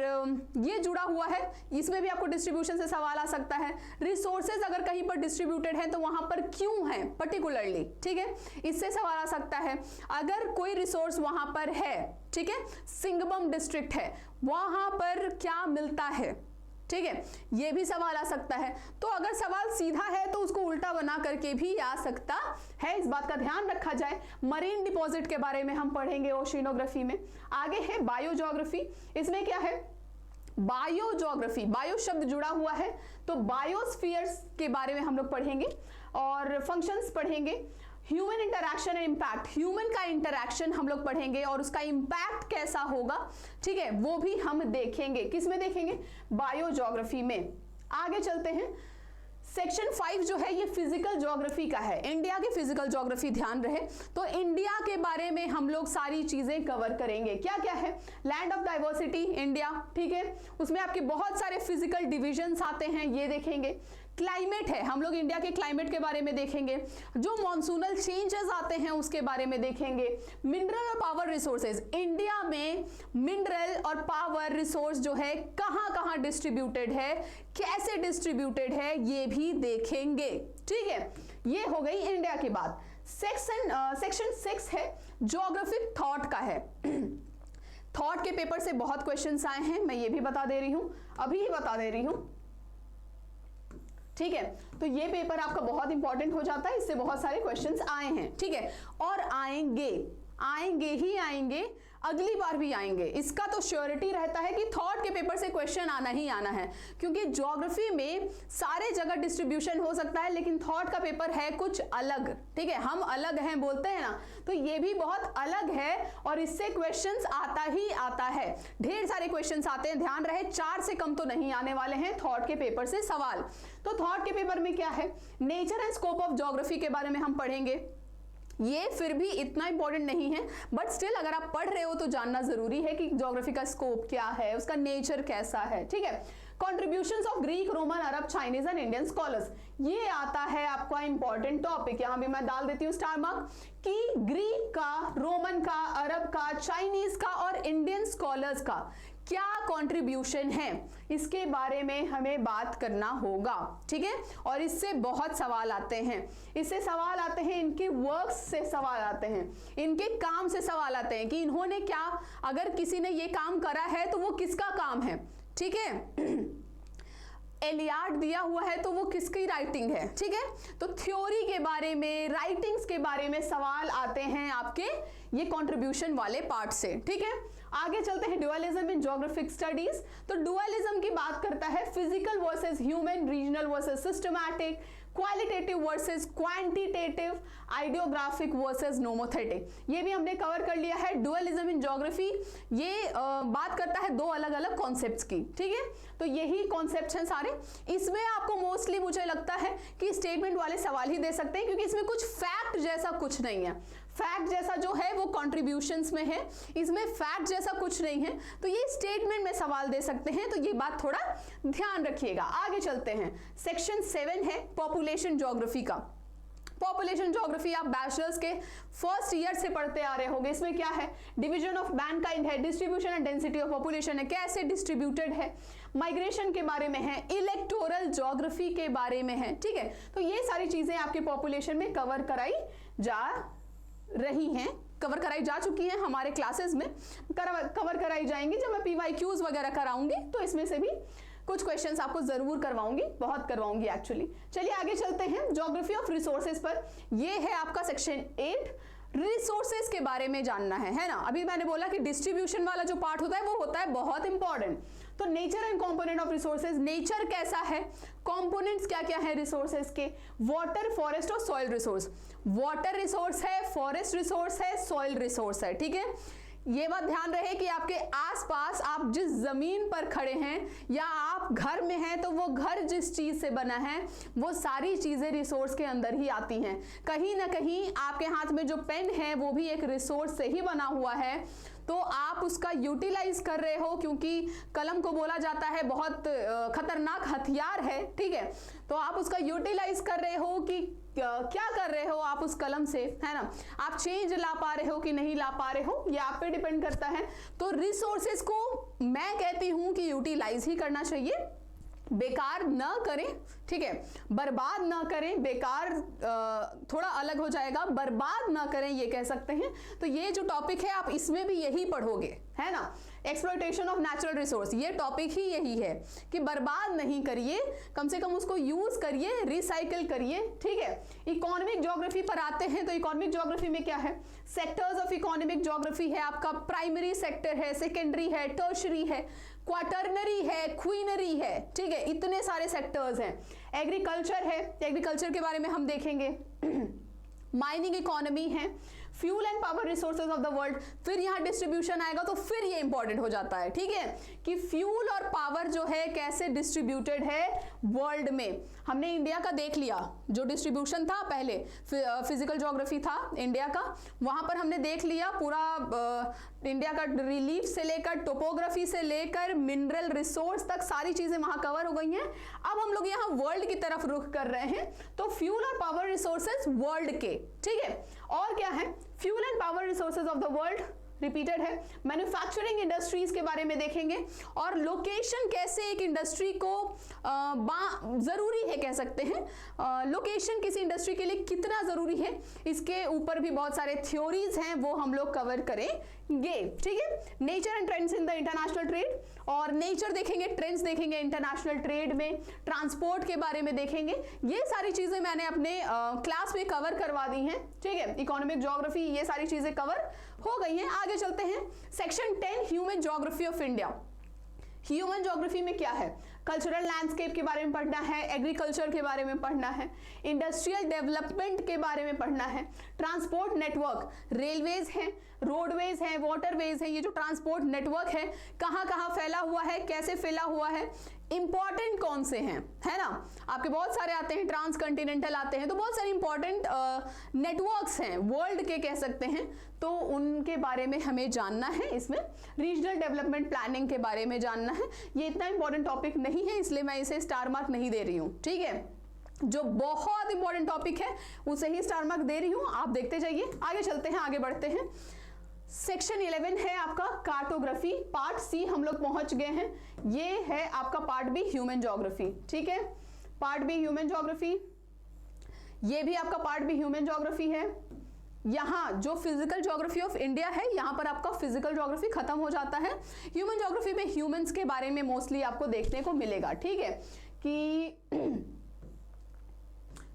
ये जुड़ा हुआ है, इसमें भी आपको डिस्ट्रीब्यूशन से सवाल आ सकता है। रिसोर्सेज अगर कहीं पर डिस्ट्रीब्यूटेड है तो वहां पर क्यों है पर्टिकुलरली, ठीक है, इससे सवाल आ सकता है। अगर कोई रिसोर्स वहां पर है, ठीक है, सिंगबम डिस्ट्रिक्ट है, वहां पर क्या मिलता है, ठीक है, ये भी सवाल आ सकता है। तो अगर सवाल सीधा है तो उसको उल्टा बना करके भी आ सकता है, इस बात का ध्यान रखा जाए। मरीन डिपॉजिट के बारे में हम पढ़ेंगे ओशिनोग्राफी में। आगे है बायोज्योग्राफी, इसमें क्या है, बायोज्योग्राफी, बायो शब्द जुड़ा हुआ है, तो बायोस्फीयर्स के बारे में हम लोग पढ़ेंगे और फंक्शंस पढ़ेंगे। Human interaction and impact, human का इंटरैक्शन हम लोग पढ़ेंगे और उसका इम्पैक्ट कैसा होगा, ठीक है, वो भी हम देखेंगे। किस में देखेंगे, बायोज्योग्राफी में। आगे चलते हैं। सेक्शन 5 जो है ये फिजिकल ज्योग्राफी का है, इंडिया की फिजिकल ज्योग्राफी, ध्यान रहे। तो इंडिया के बारे में हम लोग सारी चीजें कवर करेंगे। क्या क्या है, लैंड ऑफ डाइवर्सिटी इंडिया, ठीक है, उसमें आपके बहुत सारे फिजिकल डिविजन्स आते हैं, ये देखेंगे। क्लाइमेट है, हम लोग इंडिया के क्लाइमेट के बारे में देखेंगे। जो मॉनसूनल चेंजेस आते हैं उसके बारे में देखेंगे। मिनरल और पावर रिसोर्सेज, इंडिया में मिनरल और पावर रिसोर्स जो है कहां कहां डिस्ट्रीब्यूटेड है, कैसे डिस्ट्रीब्यूटेड है, ये भी देखेंगे। ठीक है, ये हो गई इंडिया की बात। सेक्शन 6 है ज्योग्राफिक थॉट का है। थॉट के पेपर से बहुत क्वेश्चंस आए हैं, मैं ये भी बता दे रही हूं, अभी ही बता दे रही हूं। ठीक है, तो ये पेपर आपका बहुत इंपॉर्टेंट हो जाता है, इससे बहुत सारे क्वेश्चंस आए हैं। ठीक है, और आएंगे ही आएंगे, अगली बार भी आएंगे, इसका तो श्योरिटी रहता है कि थॉट के पेपर से क्वेश्चन आना ही आना है, क्योंकि ज्योग्राफी में सारे जगह डिस्ट्रीब्यूशन हो सकता है, लेकिन थॉट का पेपर है कुछ अलग। ठीक है, हम अलग हैं बोलते हैं ना, तो ये भी बहुत अलग है और इससे क्वेश्चंस आता ही आता है। ढेर सारे क्वेश्चंस आते हैं, ध्यान रहे 4 से कम तो नहीं आने वाले हैं थॉट के पेपर से सवाल। तो थॉट के पेपर में क्या है, nature and scope of geography के बारे में हम पढ़ेंगे। ये फिर भी इतना इंपॉर्टेंट नहीं है, बट स्टिल अगर आप पढ़ रहे हो तो जानना जरूरी है कि ज्योग्राफी का स्कोप क्या है, उसका नेचर कैसा है। ठीक है, contributions of Greek, Roman, Arab, Chinese and Indian scholars, ये आता है आपका इंपॉर्टेंट टॉपिक। यहां भी मैं डाल देती हूँ स्टार मार्क कि ग्रीक का, रोमन का, अरब का, चाइनीज का और इंडियन स्कॉलर्स का क्या कंट्रीब्यूशन है, इसके बारे में हमें बात करना होगा। ठीक है, और इससे बहुत सवाल आते हैं, इससे सवाल आते हैं, इनके वर्क्स से सवाल आते हैं, इनके काम से सवाल आते हैं कि इन्होंने क्या, अगर किसी ने ये काम करा है तो वो किसका काम है। ठीक है, एलियाड दिया हुआ है तो वो किसकी राइटिंग है, ठीक है। तो थ्योरी के बारे में, राइटिंग्स के बारे में सवाल आते हैं आपके ये कंट्रीब्यूशन वाले पार्ट से, ठीक है। आगे चलते हैं डुअलिज्म इन ज्योग्राफिक स्टडीज। तो डुअलिज्म की बात करता है physical versus human, regional versus systematic, qualitative versus quantitative, idiographic versus nomothetic. ये भी हमने कवर कर लिया है। डुअलिज्म इन ज्योग्राफी ये बात करता है दो अलग अलग कॉन्सेप्ट्स की, ठीक है। तो यही कॉन्सेप्ट्स हैं सारे। इसमें आपको मोस्टली मुझे लगता है कि स्टेटमेंट वाले सवाल ही दे सकते हैं, क्योंकि इसमें कुछ फैक्ट जैसा कुछ नहीं है। फैक्ट जैसा जो है वो कंट्रीब्यूशंस में है, इसमें फैक्ट जैसा कुछ नहीं है, तो ये स्टेटमेंट में सवाल दे सकते हैं। तो ये बात थोड़ा ध्यान रखिएगा। आगे चलते हैं। सेक्शन 7 है पॉपुलेशन ज्योग्राफी का। पॉपुलेशन ज्योग्राफी आप बैचलर्स के फर्स्ट ईयर से पढ़ते आ रहे होंगे। इसमें क्या है, डिवीजन ऑफ मैनकाइंड है, distribution and density of population है, कैसे डिस्ट्रीब्यूटेड है, माइग्रेशन के बारे में है, इलेक्टोरल ज्योग्राफी के बारे में है, ठीक है। तो ये सारी चीजें आपके पॉपुलेशन में कवर कराई जा रही हैं, कवर कराई जा चुकी हैं हमारे क्लासेस में, कवर कराई जाएंगी। जब मैं PYQs वगैरह कराऊंगी तो इसमें से भी कुछ क्वेश्चंस आपको जरूर करवाऊंगी, बहुत करवाऊंगी एक्चुअली। चलिए आगे चलते हैं ज्योग्राफी ऑफ रिसोर्सेज पर। ये है आपका सेक्शन 8, रिसोर्सेज के बारे में जानना है ना। अभी मैंने बोला कि डिस्ट्रीब्यूशन वाला जो पार्ट होता है वो होता है बहुत इंपॉर्टेंट। तो nature and component of resources, nature कैसा है, कंपोनेंट्स क्या क्या है रिसोर्सेज के, वाटर, फॉरेस्ट और सॉइल रिसोर्स। वाटर रिसोर्स है, फॉरेस्ट रिसोर्स है, सॉइल रिसोर्स है, ठीक है। ये बात ध्यान रहे कि आपके आसपास आप जिस जमीन पर खड़े हैं या आप घर में हैं, तो वो घर जिस चीज से बना है वो सारी चीजें रिसोर्स के अंदर ही आती हैं। कहीं ना कहीं आपके हाथ में जो पेन है वो भी एक रिसोर्स से ही बना हुआ है, तो आप उसका यूटिलाइज कर रहे हो, क्योंकि कलम को बोला जाता है बहुत खतरनाक हथियार है, ठीक है। तो आप उसका यूटिलाइज कर रहे हो कि क्या कर रहे हो आप उस कलम से, है ना। आप चेंज ला पा रहे हो कि नहीं ला पा रहे हो, ये आप पे डिपेंड करता है। तो रिसोर्सेज को मैं कहती हूं कि यूटिलाइज ही करना चाहिए, बेकार न करें, ठीक है। बर्बाद न करें, बेकार थोड़ा अलग हो जाएगा, बर्बाद न करें ये कह सकते हैं। तो ये जो टॉपिक है आप इसमें भी यही पढ़ोगे, है ना। एक्सप्लॉयटेशन ऑफ नेचुरल रिसोर्स, ये टॉपिक ही यही है कि बर्बाद नहीं करिए, कम से कम उसको यूज करिए, रिसाइकिल करिए, ठीक है। इकोनॉमिक ज्योग्राफी पर आते हैं। तो इकोनॉमिक ज्योग्राफी में क्या है, सेक्टर्स ऑफ इकोनॉमिक ज्योग्राफी है आपका, प्राइमरी सेक्टर है, सेकेंडरी है, टर्शरी है, क्वाटर्नरी है, क्वीनरी है, ठीक है। इतने सारे सेक्टर्स हैं। एग्रीकल्चर है, एग्रीकल्चर के बारे में हम देखेंगे। माइनिंग इकोनॉमी है, fuel and power resources of the world. फिर यहाँ डिस्ट्रीब्यूशन आएगा तो फिर ये इंपॉर्टेंट हो जाता है, ठीक है, कि फ्यूल और पावर जो है कैसे डिस्ट्रीब्यूटेड है वर्ल्ड में। हमने इंडिया का देख लिया, जो डिस्ट्रीब्यूशन था पहले, फिजिकल ज्योग्राफी था इंडिया का, वहां पर हमने देख लिया पूरा इंडिया का रिलीफ से लेकर, टोपोग्राफी से लेकर, मिनरल रिसोर्स तक सारी चीजें वहां कवर हो गई हैं। अब हम लोग यहाँ वर्ल्ड की तरफ रुख कर रहे हैं। तो फ्यूल और पावर रिसोर्सेज वर्ल्ड के, ठीक है। और क्या है, fuel and power resources of the world, repeated है। मैन्युफैक्चरिंग इंडस्ट्रीज के बारे में देखेंगे, और लोकेशन कैसे एक इंडस्ट्री को जरूरी है कह सकते हैं, लोकेशन किसी इंडस्ट्री के लिए कितना जरूरी है, इसके ऊपर भी बहुत सारे थ्योरीज हैं, वो हम लोग कवर करेंगे, ठीक है। Nature and trends in the international trade, और नेचर देखेंगे, ट्रेंड्स देखेंगे इंटरनेशनल ट्रेड में, ट्रांसपोर्ट के बारे में देखेंगे। ये सारी चीजें मैंने अपने क्लास में कवर करवा दी हैं, ठीक है। इकोनॉमिक ज्योग्राफी ये सारी चीजें कवर हो गई हैं। आगे चलते हैं। Section 10 human geography of India. Human geography में क्या है, कल्चरल लैंडस्केप के बारे में पढ़ना है, एग्रीकल्चर के बारे में पढ़ना है, इंडस्ट्रियल डेवलपमेंट के बारे में पढ़ना है, ट्रांसपोर्ट नेटवर्क, रेलवेज हैं, रोडवेज हैं, वाटरवेज हैं, ये जो ट्रांसपोर्ट नेटवर्क है कहाँ कहाँ फैला हुआ है, कैसे फैला हुआ है, इंपॉर्टेंट कौन से हैं, है ना। आपके बहुत सारे आते हैं, ट्रांस कॉन्टिनेंटल आते हैं, तो बहुत सारे इंपॉर्टेंट नेटवर्क्स हैं वर्ल्ड के कह सकते हैं, तो उनके बारे में हमें जानना है। इसमें रीजनल डेवलपमेंट प्लानिंग के बारे में जानना है। ये इतना इंपॉर्टेंट टॉपिक नहीं है, इसलिए मैं इसे स्टार मार्क नहीं दे रही हूँ, ठीक है। जो बहुत इंपॉर्टेंट टॉपिक है उसे ही स्टार मार्क दे रही हूँ, आप देखते जाइए। आगे चलते हैं, आगे बढ़ते हैं। सेक्शन 11 है आपका कार्टोग्राफी, पार्ट सी हम लोग पहुंच गए हैं। ये है आपका पार्ट बी ह्यूमन ज्योग्राफी, ठीक है। पार्ट बी ह्यूमन ज्योग्राफी, ये भी आपका पार्ट बी ह्यूमन ज्योग्राफी है। यहाँ जो फिजिकल ज्योग्राफी ऑफ इंडिया है, यहाँ पर आपका फिजिकल ज्योग्राफी खत्म हो जाता है। ह्यूमन ज्योग्राफी में ह्यूमंस के बारे में मोस्टली आपको देखने को मिलेगा, ठीक है। कि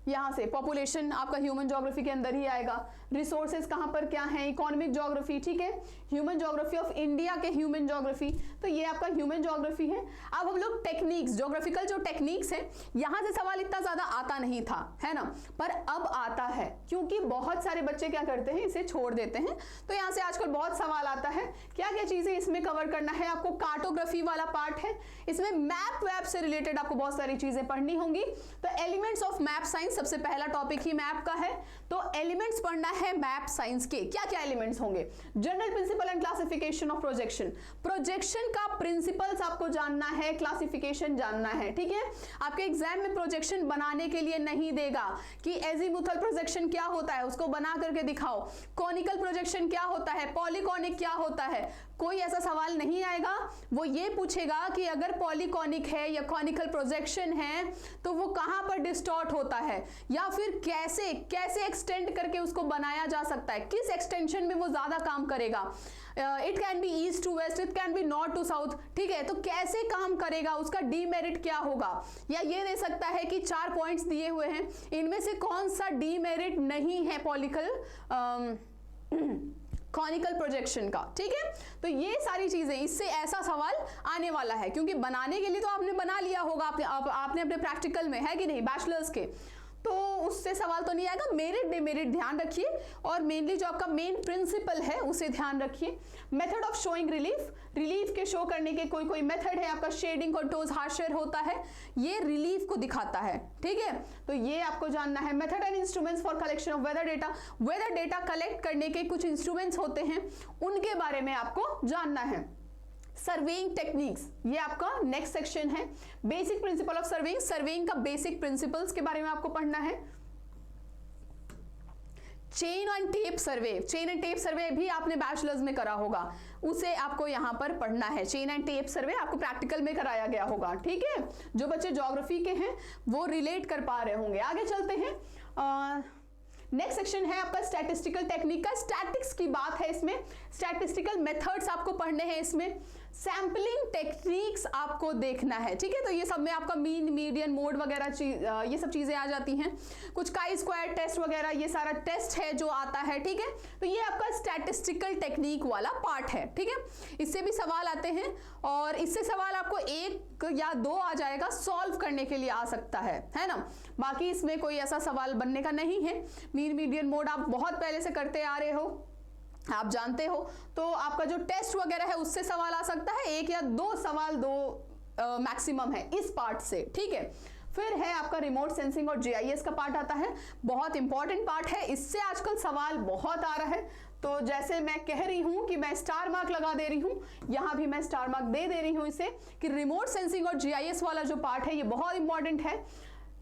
यहाँ से पॉपुलेशन आपका ह्यूमन ज्योग्राफी के अंदर ही आएगा, रिसोर्सेज कहाँ पर क्या है, इकोनॉमिक ज्योग्राफी, ठीक है, ह्यूमन ज्योग्राफी ऑफ इंडिया के ह्यूमन ज्योग्राफी, तो ये आपका ह्यूमन ज्योग्राफी है। अब हम लोग टेक्निक्स, ज्योग्राफिकल जो टेक्निक्स है, यहाँ से सवाल इतना ज्यादा आता नहीं था, है ना, पर अब आता है क्योंकि बहुत सारे बच्चे क्या करते हैं, इसे छोड़ देते हैं। तो यहाँ से आजकल बहुत सवाल आता है, क्या क्या चीजें इसमें कवर करना है आपको। कार्टोग्राफी वाला पार्ट है, इसमें मैप वैप से रिलेटेड आपको बहुत सारी चीजें पढ़नी होंगी। तो एलिमेंट्स ऑफ मैप साइंस, सबसे पहला टॉपिक ही मैप का है, तो एलिमेंट्स पढ़ना है मैप साइंस के। क्या क्या एलिमेंट्स होंगे, general principle and classification of projection, projection का प्रिंसिपल्स आपको जानना है, क्लासिफिकेशन जानना है, ठीक है। आपके एग्जाम में प्रोजेक्शन बनाने के लिए नहीं देगा कि एजीमुथल प्रोजेक्शन क्या होता है, उसको बना करके दिखाओ, कॉनिकल प्रोजेक्शन क्या होता है, पॉलीकॉनिक क्या होता है, कोई ऐसा सवाल नहीं आएगा। वो ये पूछेगा कि अगर पॉलीकॉनिक है या कॉनिकल प्रोजेक्शन है तो वो कहां पर डिस्टॉर्ट होता है, या फिर कैसे कैसे एक्सटेंड करके उसको बनाया जा सकता है, किस एक्सटेंशन में वो ज्यादा काम करेगा। It can be east to west, it can be north to south, ठीक है। तो कैसे काम करेगा, उसका डीमेरिट क्या होगा, या ये दे सकता है कि 4 पॉइंट्स दिए हुए हैं, इनमें से कौन सा डीमेरिट नहीं है कॉनिकल प्रोजेक्शन का, ठीक है। तो ये सारी चीजें, इससे ऐसा सवाल आने वाला है, क्योंकि बनाने के लिए तो आपने बना लिया होगा आपने अपने प्रैक्टिकल में, है कि नहीं, बैचलर्स के, तो उससे सवाल तो नहीं आएगा। मेरिट डिमेरिट ध्यान रखिए, और मेनली जो आपका मेन प्रिंसिपल है उसे ध्यान रखिए। Method of showing relief, relief के शो करने के कोई कोई मेथड है आपका, शेडिंग, कंटोर्स, हार्शर होता है, ये रिलीफ को दिखाता है, ठीक है। तो ये आपको जानना है। Method and instruments for collection of weather data, weather data collect करने के कुछ इंस्ट्रूमेंट्स होते हैं, उनके बारे में आपको जानना है। सर्वेइंग टेक्निक्स, ये आपका नेक्स्ट सेक्शन है। Basic principle of surveying, surveying का बेसिक प्रिंसिपल्स के बारे में आपको पढ़ना है। Chain and tape survey, chain and tape survey भी आपने बैचलर्स में करा होगा, उसे आपको यहां पर पढ़ना है। चेन एंड टेप सर्वे आपको प्रैक्टिकल में कराया गया होगा, ठीक है। जो बच्चे ज्योग्राफी के हैं वो रिलेट कर पा रहे होंगे। आगे चलते हैं। नेक्स्ट सेक्शन है आपका स्टैटिस्टिकल टेक्निक का, स्टैटिक्स की बात है इसमें, स्टैटिस्टिकल मेथड्स आपको पढ़ने हैं इसमें, सैम्पलिंग टेक्निक्स आपको देखना है, ठीक है। तो ये सब में आपका मीन, मीडियन, मोड वगैरह ये सब चीजें आ जाती हैं। कुछ काई स्क्वायर टेस्ट वगैरह, ये सारा टेस्ट है जो आता है, ठीक है। तो ये आपका स्टैटिस्टिकल टेक्निक वाला पार्ट है, ठीक है। इससे भी सवाल आते हैं, और इससे सवाल आपको 1 या 2 आ जाएगा, सॉल्व करने के लिए आ सकता है ना। बाकी इसमें कोई ऐसा सवाल बनने का नहीं है। मीन, मीडियन, मोड आप बहुत पहले से करते आ रहे हो, आप जानते हो, तो आपका जो टेस्ट वगैरह है उससे सवाल आ सकता है, 1 या 2 सवाल, 2 मैक्सिमम है इस पार्ट से, ठीक है। फिर है आपका रिमोट सेंसिंग और जीआईएस का पार्ट आता है, बहुत इंपॉर्टेंट पार्ट है, इससे आजकल सवाल बहुत आ रहा है। तो जैसे मैं कह रही हूं कि मैं स्टार मार्क लगा दे रही हूं, यहां भी मैं स्टार मार्क दे रही हूं इसे, कि रिमोट सेंसिंग और जीआईएस वाला जो पार्ट है ये बहुत इंपॉर्टेंट है।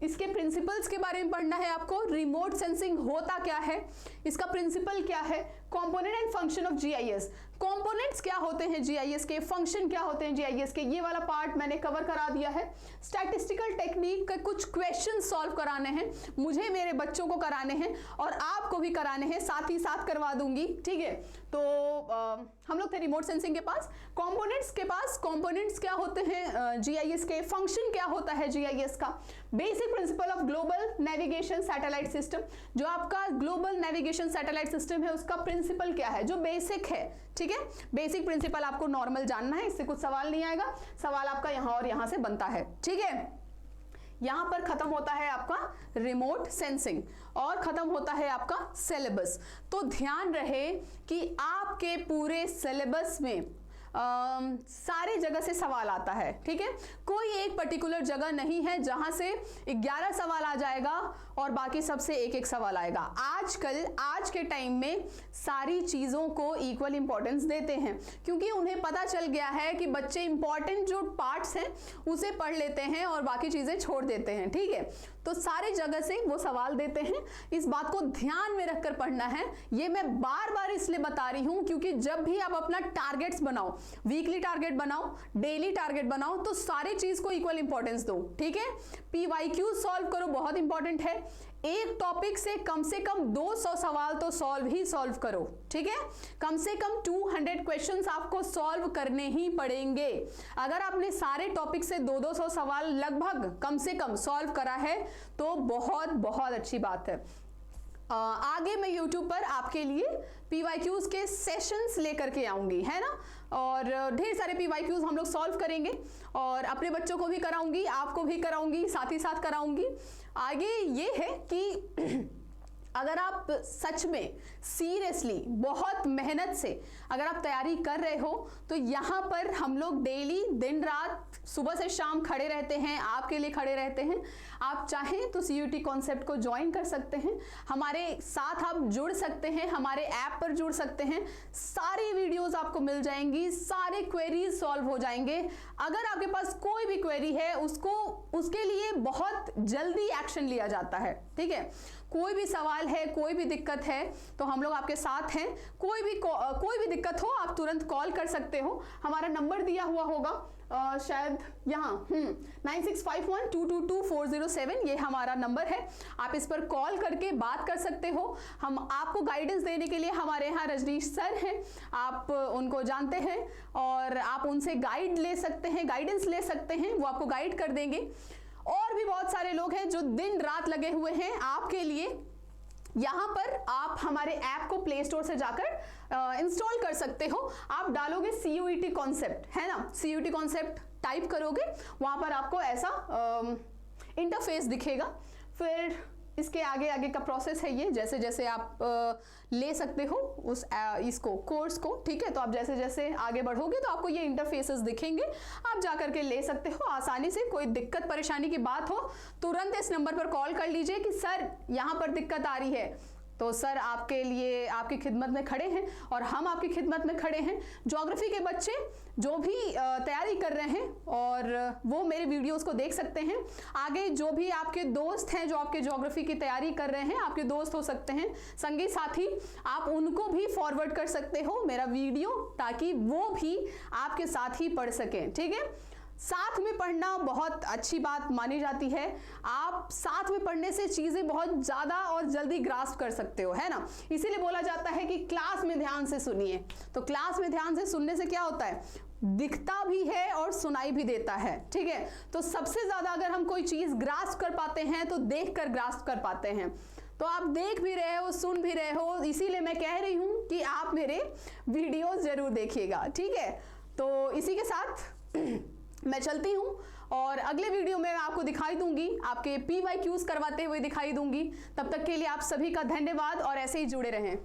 इसके प्रिंसिपल्स के बारे में पढ़ना है आपको। रिमोट सेंसिंग होता क्या है, इसका प्रिंसिपल क्या है, component and function of GIS, components क्या होते हैं जीआईएस के, फंक्शन क्या होते हैं जीआईएस के, ये वाला पार्ट मैंने कवर करा दिया है। स्टैटिस्टिकल टेक्निक के कुछ क्वेश्चन सॉल्व कराने हैं, मुझे मेरे बच्चों को कराने हैं और आपको भी कराने हैं, साथ ही साथ करवा दूंगी, ठीक है। तो हम लोग थे रिमोट सेंसिंग के पास, कंपोनेंट्स के पास, कंपोनेंट्स क्या होते हैं जीआईएस के, फंक्शन क्या होता है जीआईएस का, basic principle of global navigation satellite system, जो आपका ग्लोबल नेविगेशन सैटेलाइट सिस्टम है उसका प्रिंसिपल क्या है, जो बेसिक है, ठीक है। बेसिक प्रिंसिपल आपको नॉर्मल जानना है, इससे कुछ सवाल नहीं आएगा, सवाल आपका यहां और यहां से बनता है, ठीक है। यहां पर खत्म होता है आपका रिमोट सेंसिंग और खत्म होता है आपका सिलेबस। तो ध्यान रहे कि आपके पूरे सिलेबस में सारे जगह से सवाल आता है, ठीक है। कोई एक पर्टिकुलर जगह नहीं है जहां से 11 सवाल आ जाएगा और बाकी सबसे एक एक सवाल आएगा। आजकल आज के टाइम में सारी चीजों को इक्वल इंपॉर्टेंस देते हैं, क्योंकि उन्हें पता चल गया है कि बच्चे इंपॉर्टेंट जो पार्ट्स हैं उसे पढ़ लेते हैं और बाकी चीजें छोड़ देते हैं, ठीक है। तो सारी जगह से वो सवाल देते हैं, इस बात को ध्यान में रखकर पढ़ना है। ये मैं बार बार इसलिए बता रही हूं क्योंकि जब भी आप अपना टारगेट्स बनाओ, वीकली टारगेट बनाओ, डेली टारगेट बनाओ, तो सारी चीज को इक्वल इंपॉर्टेंस दो, ठीक है। पीवाईक्यू सॉल्व करो, बहुत इंपॉर्टेंट है। एक टॉपिक से कम 200 सवाल तो सॉल्व करो, ठीक है। कम से कम 200 क्वेश्चंस आपको सॉल्व करने ही पड़ेंगे। अगर आपने सारे टॉपिक से 200 सवाल लगभग कम से कम सॉल्व करा है तो बहुत बहुत अच्छी बात है। आगे मैं YouTube पर आपके लिए PYQs के सेशंस लेकर के आऊंगी, है ना, और ढेर सारे PYQs हम लोग सॉल्व करेंगे और अपने बच्चों को भी कराऊंगी, आपको भी कराऊंगी, साथ ही साथ कराऊंगी। आगे ये है कि अगर आप सच में सीरियसली बहुत मेहनत से अगर आप तैयारी कर रहे हो तो यहाँ पर हम लोग डेली दिन रात सुबह से शाम खड़े रहते हैं, आपके लिए खड़े रहते हैं। आप चाहें तो CUET कॉन्सेप्ट को ज्वाइन कर सकते हैं, हमारे साथ आप जुड़ सकते हैं, हमारे ऐप पर जुड़ सकते हैं। सारी वीडियोस आपको मिल जाएंगी, सारे क्वेरीज सॉल्व हो जाएंगे। अगर आपके पास कोई भी क्वेरी है उसके लिए बहुत जल्दी एक्शन लिया जाता है, ठीक है। कोई भी सवाल है, कोई भी दिक्कत है तो हम लोग आपके साथ हैं। कोई भी दिक्कत हो आप तुरंत कॉल कर सकते हो। हमारा नंबर दिया हुआ होगा शायद यहाँ 9651222407, ये हमारा नंबर है। आप इस पर कॉल करके बात कर सकते हो। हम आपको गाइडेंस देने के लिए हमारे यहाँ रजनीश सर हैं, आप उनको जानते हैं और आप उनसे गाइडेंस ले सकते हैं, वो आपको गाइड कर देंगे। और भी बहुत सारे लोग हैं जो दिन रात लगे हुए हैं आपके लिए। यहाँ पर आप हमारे ऐप को प्ले स्टोर से जाकर इंस्टॉल कर सकते हो। आप डालोगे CUET कॉन्सेप्ट, है ना, CUET कॉन्सेप्ट टाइप करोगे, वहां पर आपको ऐसा इंटरफेस दिखेगा। फिर इसके आगे का प्रोसेस है ये, जैसे जैसे आप ले सकते हो इसको कोर्स को, ठीक है। तो आप जैसे जैसे आगे बढ़ोगे तो आपको ये इंटरफेसेस दिखेंगे, आप जाकर के ले सकते हो आसानी से। कोई दिक्कत परेशानी की बात हो तुरंत इस नंबर पर कॉल कर लीजिए कि सर यहाँ पर दिक्कत आ रही है, तो सर आपके लिए आपकी खिदमत में खड़े हैं और हम आपकी खिदमत में खड़े हैं। ज्योग्राफी के बच्चे जो भी तैयारी कर रहे हैं और वो मेरे वीडियोस को देख सकते हैं। आगे जो भी आपके दोस्त हैं जो आपके ज्योग्राफी की तैयारी कर रहे हैं, आपके दोस्त हो सकते हैं, संगी साथी, आप उनको भी फॉरवर्ड कर सकते हो मेरा वीडियो, ताकि वो भी आपके साथ ही पढ़ सकें, ठीक है। साथ में पढ़ना बहुत अच्छी बात मानी जाती है। आप साथ में पढ़ने से चीजें बहुत ज्यादा और जल्दी ग्रास्प कर सकते हो, है ना। इसीलिए बोला जाता है कि क्लास में ध्यान से सुनिए। तो क्लास में ध्यान से सुनने से क्या होता है, दिखता भी है और सुनाई भी देता है, ठीक है। तो सबसे ज्यादा अगर हम कोई चीज ग्रास्प कर पाते हैं तो देख कर ग्रास्प कर पाते हैं। तो आप देख भी रहे हो, सुन भी रहे हो, इसीलिए मैं कह रही हूं कि आप मेरे वीडियोस जरूर देखिएगा, ठीक है। तो इसी के साथ मैं चलती हूं और अगले वीडियो में आपको दिखाई दूंगी, आपके PYQs करवाते हुए दिखाई दूंगी। तब तक के लिए आप सभी का धन्यवाद और ऐसे ही जुड़े रहें।